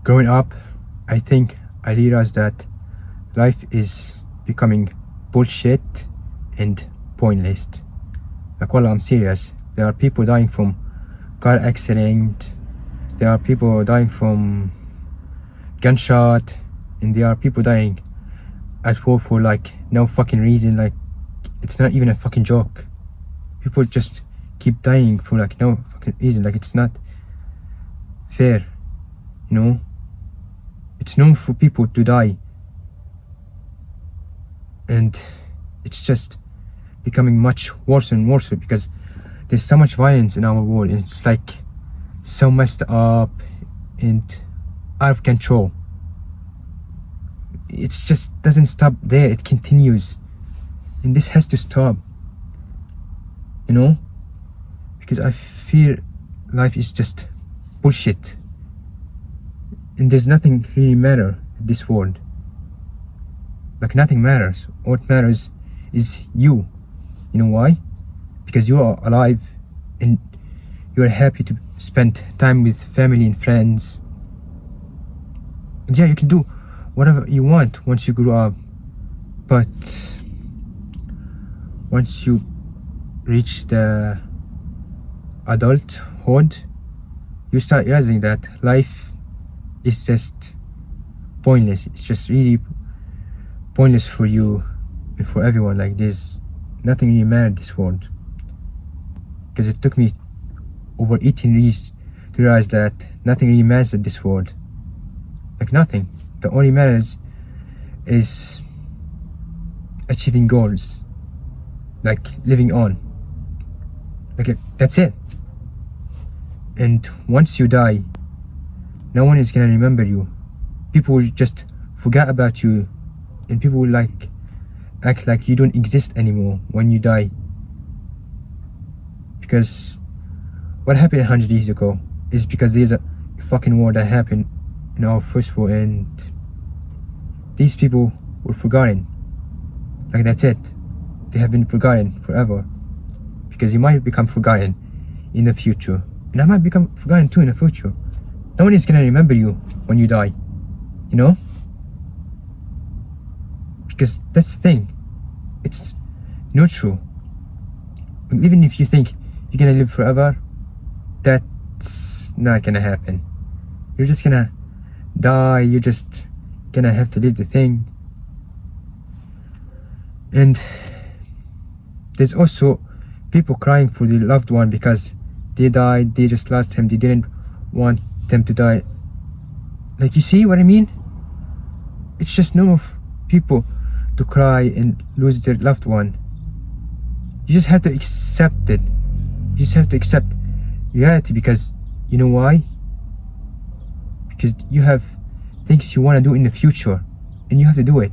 Growing up, I think I realized that life is becoming bullshit and pointless. Like, well, I'm serious. There are people dying from car accident. There are people dying from gunshot, and there are people dying at war for like no fucking reason. Like, it's not even a fucking joke. People just keep dying for like no fucking reason. Like, it's not fair, you know. It's known for people to die, and it's just becoming much worse and worse because there's so much violence in our world, and it's like so messed up and out of control. It just doesn't stop there, it continues, and this has to stop, you know, because I feel life is just bullshit, and there's nothing really matter in this world. Like, nothing matters. What matters is you. You know why? Because you are alive and you're happy to spend time with family and friends. And yeah, you can do whatever you want once you grow up, but once you reach the adulthood, you start realizing that life is just pointless. It's just really pointless for you and for everyone. Like, there's nothing really matters in this world. Because it took me over 18 years to realize that nothing really matters in this world. Like, nothing. The only matters is achieving goals, like living on. Like, that's it. And once you die, no one is gonna remember you. People will just forget about you, and people will like act like you don't exist anymore when you die. Because what happened 100 years ago is because there's a fucking war that happened in our first war, and these people were forgotten. Like, that's it. They have been forgotten forever. Because you might become forgotten in the future, and I might become forgotten too in the future. No one is gonna remember you when you die, you know? Because that's the thing. It's not true. Even if you think you're gonna live forever, that's not gonna happen. You're just gonna die. You're just gonna have to live the thing. And there's also people crying for their loved one because they died, they just lost him, they didn't want them to die. Like, you see what I mean? It's just normal for people to cry and lose their loved one. You just have to accept it. You just have to accept reality, because you know why? Because you have things you want to do in the future, and you have to do it.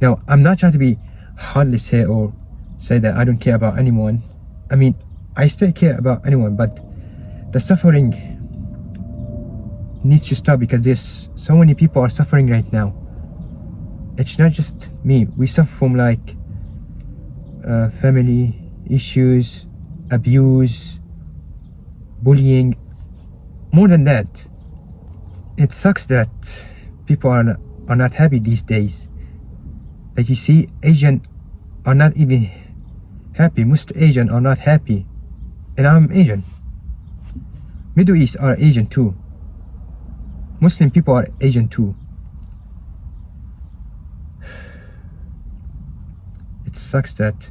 Now, I'm not trying to be heartless here or say that I don't care about anyone. I mean, I still care about anyone, but the suffering needs to stop, because there's so many people are suffering right now. It's not just me. We suffer from like family issues, abuse, bullying. More than that, it sucks that people are not happy these days. Like, you see, Asian are not even happy. Most Asian are not happy, and I'm Asian. Middle East are Asian too. Muslim people are Asian too. It sucks that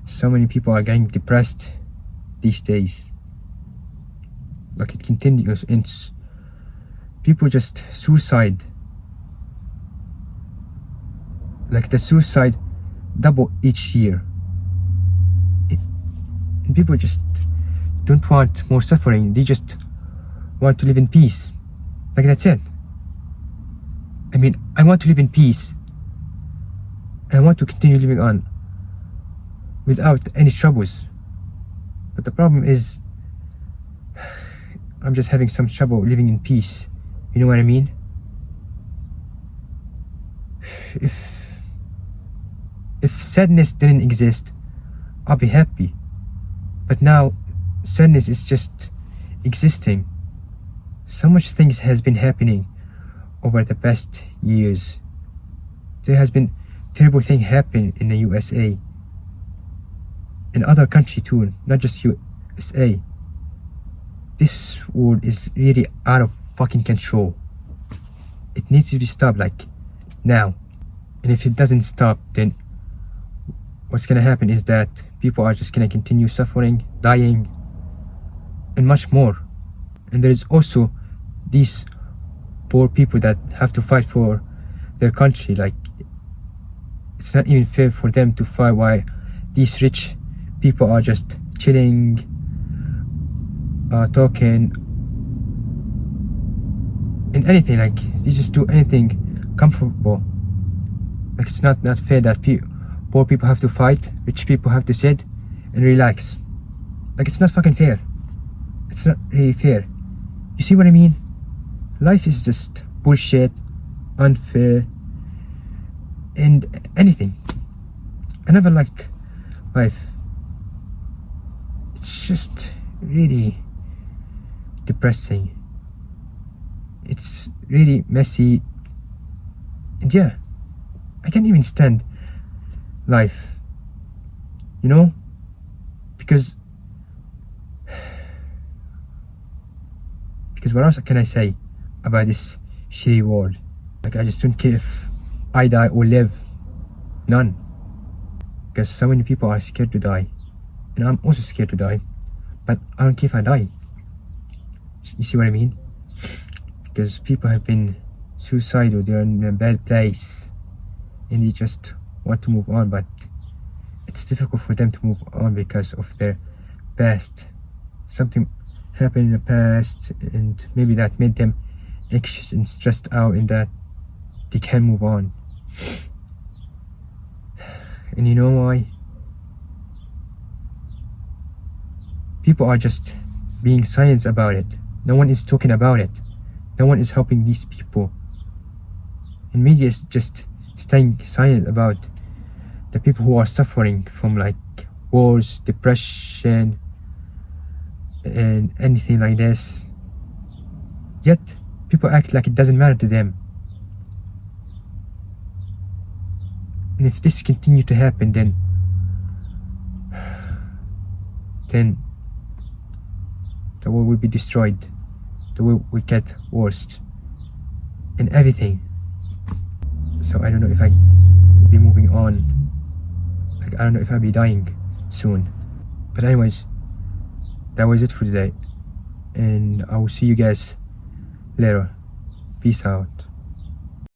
so many people are getting depressed these days. Like, it continues, and people just suicide. Like, the suicide double each year. And people just don't want more suffering. They just want to live in peace. Like, that's it. I mean, I want to live in peace. I want to continue living on without any troubles. But the problem is, I'm just having some trouble living in peace. You know what I mean? If sadness didn't exist, I'll be happy. But now, sadness is just existing. So much things has been happening over the past years. There has been terrible thing happen in the USA, in other country too, not just USA. This world is really out of fucking control. It needs to be stopped, like now. And if it doesn't stop, then what's gonna happen is that people are just gonna continue suffering, dying, and much more. And there is also these poor people that have to fight for their country. Like, it's not even fair for them to fight while these rich people are just chilling, talking, and anything. Like, they just do anything comfortable. Like, it's not fair that poor people have to fight, rich people have to sit and relax. Like, it's not fucking fair. It's not really fair. You see what I mean? Life is just bullshit, unfair, and anything. I never like life. It's just really depressing. It's really messy. And yeah, I can't even stand life. You know? Because what else can I say about this shitty world? Like, I just don't care if I die or live. None. Because so many people are scared to die. And I'm also scared to die. But I don't care if I die. You see what I mean? Because people have been suicidal, they're in a bad place. And they just want to move on, but it's difficult for them to move on because of their past. Something happened in the past, and maybe that made them anxious and stressed out, and that they can't move on. And you know why? People are just being silent about it. No one is talking about it. No one is helping these people. And media is just staying silent about the people who are suffering from, like, wars, depression, and anything like this. Yet people act like it doesn't matter to them. And if this continues to happen, then the world will be destroyed. The world will get worse and everything. So I don't know if I will be moving on. Like, I don't know if I'll be dying soon. But anyways, that was it for today, and I will see you guys later. Peace out.